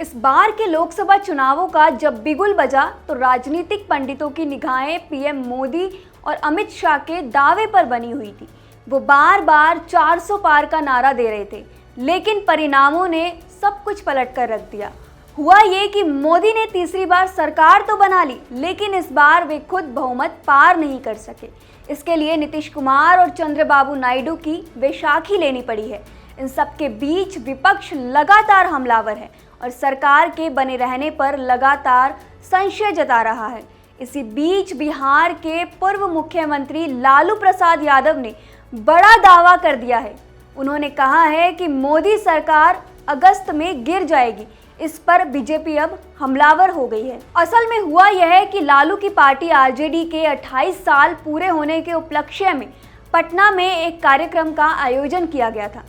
इस बार के लोकसभा चुनावों का जब बिगुल बजा तो राजनीतिक पंडितों की निगाहें पीएम मोदी और अमित शाह के दावे पर बनी हुई थी। वो बार बार 400 पार का नारा दे रहे थे, लेकिन परिणामों ने सब कुछ पलट कर रख दिया। हुआ ये कि मोदी ने तीसरी बार सरकार तो बना ली, लेकिन इस बार वे खुद बहुमत पार नहीं कर सके। इसके लिए नीतीश कुमार और चंद्रबाबू नायडू की वैशाखी लेनी पड़ी है। इन सब के बीच विपक्ष लगातार हमलावर है और सरकार के बने रहने पर लगातार संशय जता रहा है। इसी बीच बिहार के पूर्व मुख्यमंत्री लालू प्रसाद यादव ने बड़ा दावा कर दिया है। उन्होंने कहा है कि मोदी सरकार अगस्त में गिर जाएगी। इस पर बीजेपी अब हमलावर हो गई है। असल में हुआ यह है कि लालू की पार्टी आरजेडी के 28 साल पूरे होने के उपलक्ष्य में पटना में एक कार्यक्रम का आयोजन किया गया था।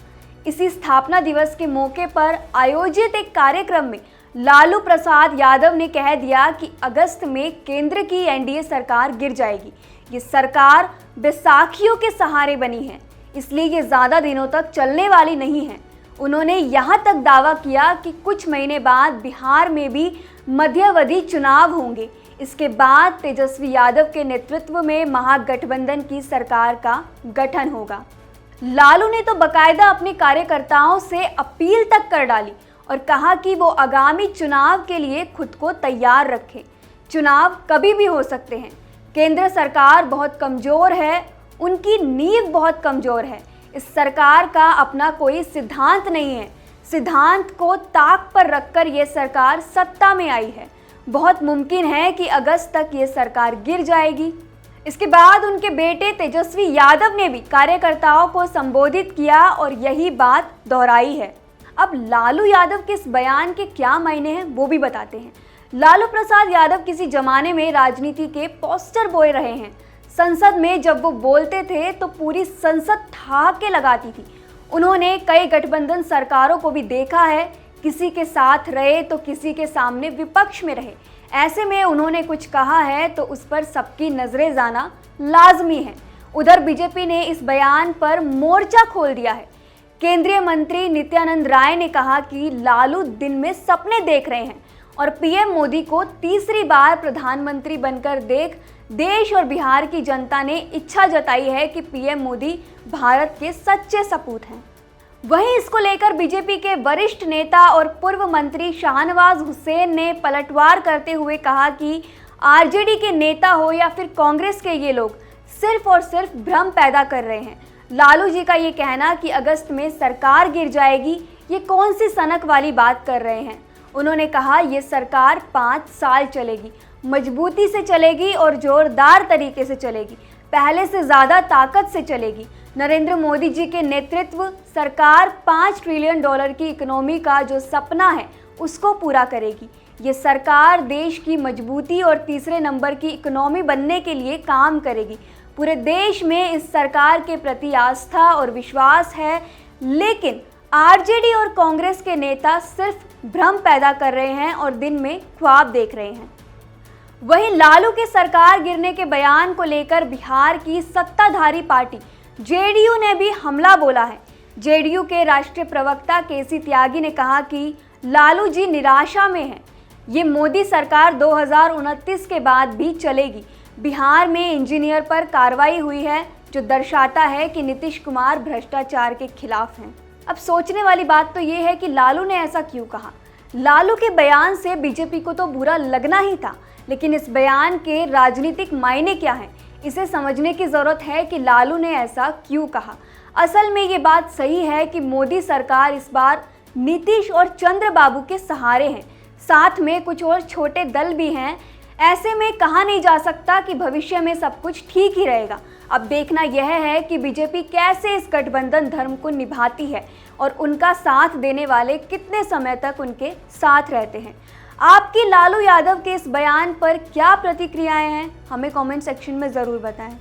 इसी स्थापना दिवस के मौके पर आयोजित एक कार्यक्रम में लालू प्रसाद यादव ने कह दिया कि अगस्त में केंद्र की एनडीए सरकार गिर जाएगी। ये सरकार बैसाखियों के सहारे बनी है, इसलिए ये ज़्यादा दिनों तक चलने वाली नहीं है। उन्होंने यहाँ तक दावा किया कि कुछ महीने बाद बिहार में भी मध्यावधि चुनाव होंगे। इसके बाद तेजस्वी यादव के नेतृत्व में महागठबंधन की सरकार का गठन होगा। लालू ने तो बकायदा अपने कार्यकर्ताओं से अपील तक कर डाली और कहा कि वो आगामी चुनाव के लिए खुद को तैयार रखें। चुनाव कभी भी हो सकते हैं। केंद्र सरकार बहुत कमज़ोर है, उनकी नींव बहुत कमज़ोर है। इस सरकार का अपना कोई सिद्धांत नहीं है। सिद्धांत को ताक पर रखकर ये सरकार सत्ता में आई है। बहुत मुमकिन है कि अगस्त तक ये सरकार गिर जाएगी। इसके बाद उनके बेटे तेजस्वी यादव ने भी कार्यकर्ताओं को संबोधित किया और यही बात दोहराई है। अब लालू यादव के इस बयान के क्या मायने हैं वो भी बताते हैं। लालू प्रसाद यादव किसी जमाने में राजनीति के पोस्टर बॉय रहे हैं। संसद में जब वो बोलते थे तो पूरी संसद ठहाके लगाती थी। उन्होंने कई गठबंधन सरकारों को भी देखा है, किसी के साथ रहे तो किसी के सामने विपक्ष में रहे। ऐसे में उन्होंने कुछ कहा है तो उस पर सबकी नजरें जाना लाजमी है। उधर बीजेपी ने इस बयान पर मोर्चा खोल दिया है। केंद्रीय मंत्री नित्यानंद राय ने कहा कि लालू दिन में सपने देख रहे हैं और पीएम मोदी को तीसरी बार प्रधानमंत्री बनकर देख देश और बिहार की जनता ने इच्छा जताई है कि पीएम मोदी भारत के सच्चे सपूत हैं। वहीं इसको लेकर बीजेपी के वरिष्ठ नेता और पूर्व मंत्री शाहनवाज हुसैन ने पलटवार करते हुए कहा कि आरजेडी के नेता हो या फिर कांग्रेस के ये लोग सिर्फ और सिर्फ भ्रम पैदा कर रहे हैं। लालू जी का ये कहना कि अगस्त में सरकार गिर जाएगी, ये कौन सी सनक वाली बात कर रहे हैं। उन्होंने कहा ये सरकार 5 साल चलेगी, मजबूती से चलेगी और जोरदार तरीके से चलेगी, पहले से ज़्यादा ताकत से चलेगी। नरेंद्र मोदी जी के नेतृत्व सरकार 5 ट्रिलियन डॉलर की इकोनॉमी का जो सपना है उसको पूरा करेगी। ये सरकार देश की मजबूती और तीसरे नंबर की इकोनॉमी बनने के लिए काम करेगी। पूरे देश में इस सरकार के प्रति आस्था और विश्वास है, लेकिन आरजेडी और कांग्रेस के नेता सिर्फ भ्रम पैदा कर रहे हैं और दिन में ख्वाब देख रहे हैं। वहीं लालू के सरकार गिरने के बयान को लेकर बिहार की सत्ताधारी पार्टी जेडीयू ने भी हमला बोला है। जेडीयू के राष्ट्रीय प्रवक्ता केसी त्यागी ने कहा कि लालू जी निराशा में हैं। ये मोदी सरकार 2029 के बाद भी चलेगी। बिहार में इंजीनियर पर कार्रवाई हुई है, जो दर्शाता है कि नीतीश कुमार भ्रष्टाचार के खिलाफ हैं। अब सोचने वाली बात तो ये है कि लालू ने ऐसा क्यों कहा। लालू के बयान से बीजेपी को तो बुरा लगना ही था, लेकिन इस बयान के राजनीतिक मायने क्या हैं, इसे समझने की ज़रूरत है कि लालू ने ऐसा क्यों कहा। असल में ये बात सही है कि मोदी सरकार इस बार नीतीश और चंद्रबाबू के सहारे हैं, साथ में कुछ और छोटे दल भी हैं। ऐसे में कहा नहीं जा सकता कि भविष्य में सब कुछ ठीक ही रहेगा। अब देखना यह है कि बीजेपी कैसे इस गठबंधन धर्म को निभाती है और उनका साथ देने वाले कितने समय तक उनके साथ रहते हैं। आपकी लालू यादव के इस बयान पर क्या प्रतिक्रियाएं हैं, हमें कमेंट सेक्शन में ज़रूर बताएं।